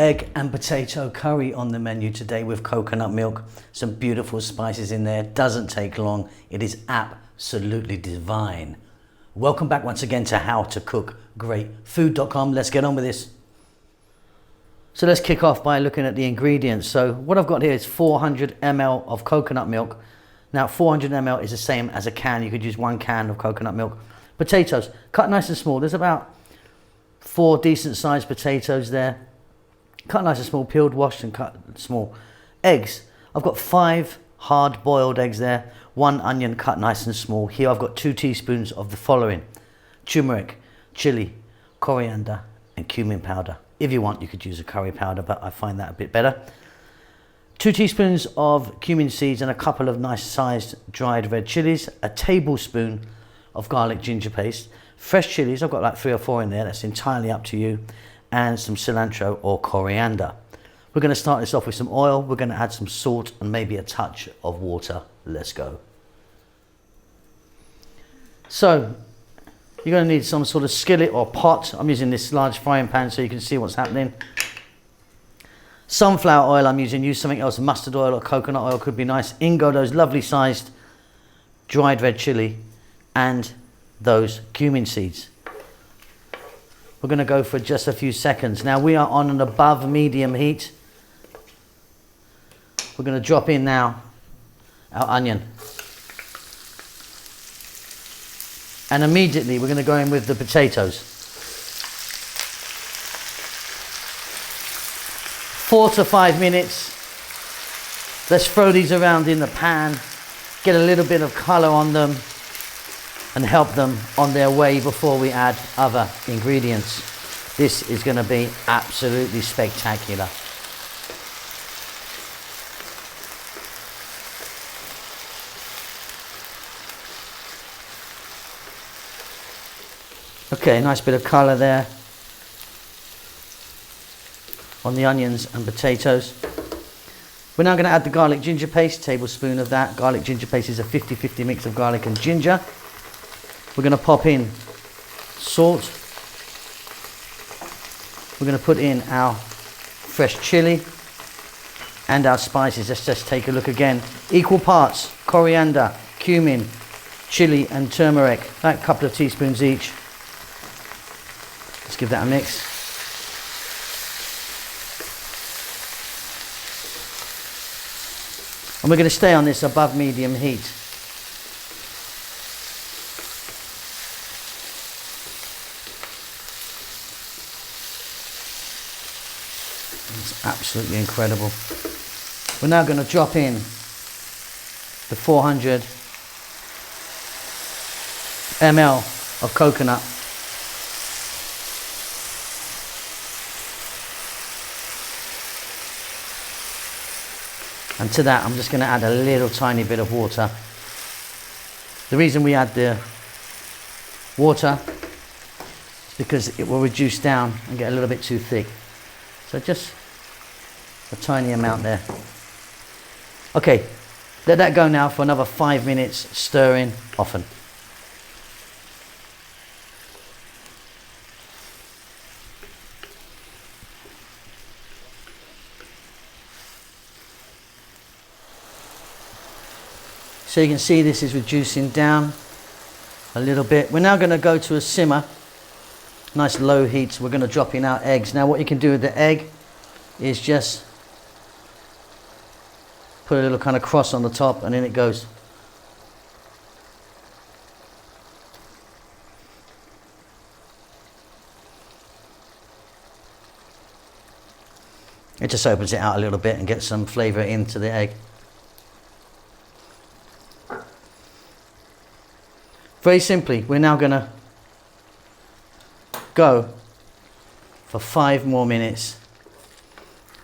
egg and potato curry on the menu today with coconut milk. Some beautiful spices in there. Doesn't take long. It is absolutely divine. Welcome back once again to How to Cook Great Food.com. Let's get on with this. So let's kick off by looking at the ingredients. So what I've got here is 400 ml of coconut milk. Now 400 ml is the same as a can. You could use 1 can of coconut milk. Potatoes, cut nice and small. There's about 4 decent sized potatoes there. Cut nice and small, peeled, washed and cut small. Eggs, I've got 5 hard boiled eggs there. 1 onion cut nice and small. Here I've got 2 teaspoons of the following: turmeric, chili, coriander and cumin powder. If you want, you could use a curry powder, but I find that a bit better. 2 teaspoons of cumin seeds and a couple of nice sized dried red chilies. A tablespoon of garlic ginger paste. Fresh chilies, I've got like 3 or 4 in there. That's entirely up to you. And some cilantro or coriander. We're going to start this off with some oil. We're going to add some salt and maybe a touch of water. Let's go. So you're going to need some sort of skillet or pot. I'm using this large frying pan so you can see what's happening. Sunflower oil I'm using. Use something else. Mustard oil or coconut oil could be nice. Ingo, those lovely sized dried red chili and those cumin seeds. We're going to go for just a few seconds. Now we are on an above medium heat. We're going to drop in now our onion. And immediately we're going to go in with the potatoes. 4 to 5 minutes. Let's throw these around in the pan. Get a little bit of colour on them and help them on their way before we add other ingredients. This is going to be absolutely spectacular. Okay, nice bit of colour there on the onions and potatoes. We're now going to add the garlic ginger paste, tablespoon of that. Garlic ginger paste is a 50-50 mix of garlic and ginger. We're going to pop in salt. We're going to put in our fresh chili and our spices. Let's just take a look again. Equal parts coriander, cumin, chili and turmeric. About a couple of teaspoons each. Let's give that a mix. And we're going to stay on this above medium heat. It's absolutely incredible. We're now going to drop in the 400 ml of coconut. And to that I'm just going to add a little tiny bit of water. The reason we add the water is because it will reduce down and get a little bit too thick. So just a tiny amount there. Okay, let that go now for another 5 minutes, stirring often. So you can see this is reducing down a little bit. We're now going to go to a simmer, nice low heat. We're going to drop in our eggs. Now what you can do with the egg is just put a little kind of cross on the top and in it goes. It just opens it out a little bit and gets some flavour into the egg. Very simply, we're now going to go for 5 more minutes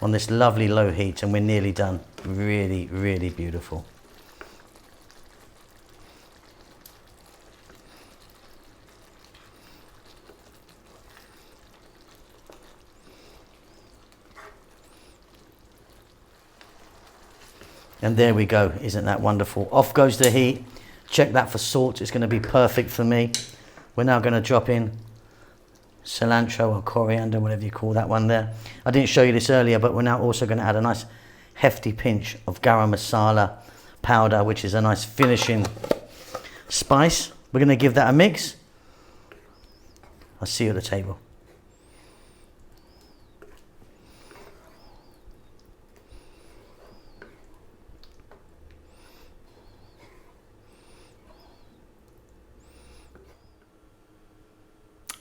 on this lovely low heat and we're nearly done. Really, really beautiful. And there we go. Isn't that wonderful? Off goes the heat. Check that for salt. It's going to be perfect for me. We're now going to drop in cilantro or coriander, whatever you call that one there. I didn't show you this earlier, but we're now also going to add a nice hefty pinch of garam masala powder, which is a nice finishing spice. We're going to give that a mix. I'll see you at the table.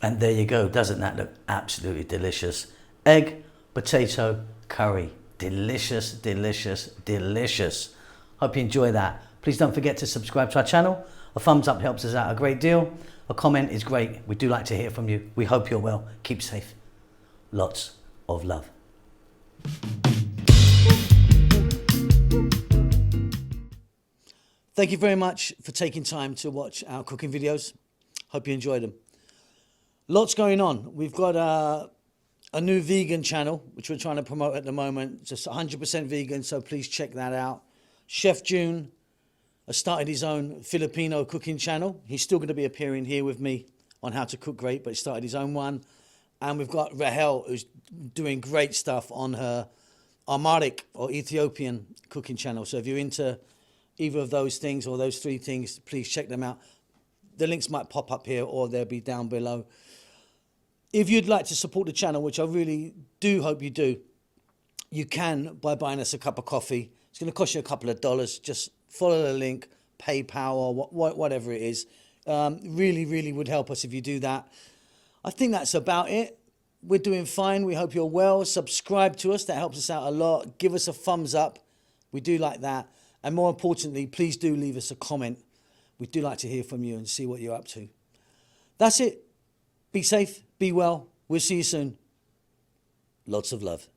And there you go. Doesn't that look absolutely delicious? Egg, potato, curry. Delicious, delicious, delicious. Hope you enjoy that. Please don't forget to subscribe to our channel. A thumbs up helps us out a great deal. A comment is great. We do like to hear from you. We hope you're well. Keep safe. Lots of love. Thank you very much for taking time to watch our cooking videos. Hope you enjoyed them. Lots going on. We've got a new vegan channel, which we're trying to promote at the moment. Just 100% vegan, so please check that out. Chef June has started his own Filipino cooking channel. He's still going to be appearing here with me on How to Cook Great, but he started his own one. And we've got Rahel, who's doing great stuff on her Amharic or Ethiopian cooking channel. So if you're into either of those things or those three things, please check them out. The links might pop up here or they'll be down below. If you'd like to support the channel, which I really do hope you do, you can by buying us a cup of coffee. It's going to cost you a couple of dollars. Just follow the link, PayPal or whatever it is. Really, really would help us if you do that. I think that's about it. We're doing fine. We hope you're well. Subscribe to us. That helps us out a lot. Give us a thumbs up. We do like that. And more importantly, please do leave us a comment. We do like to hear from you and see what you're up to. That's it. Be safe. Be well. We'll see you soon. Lots of love.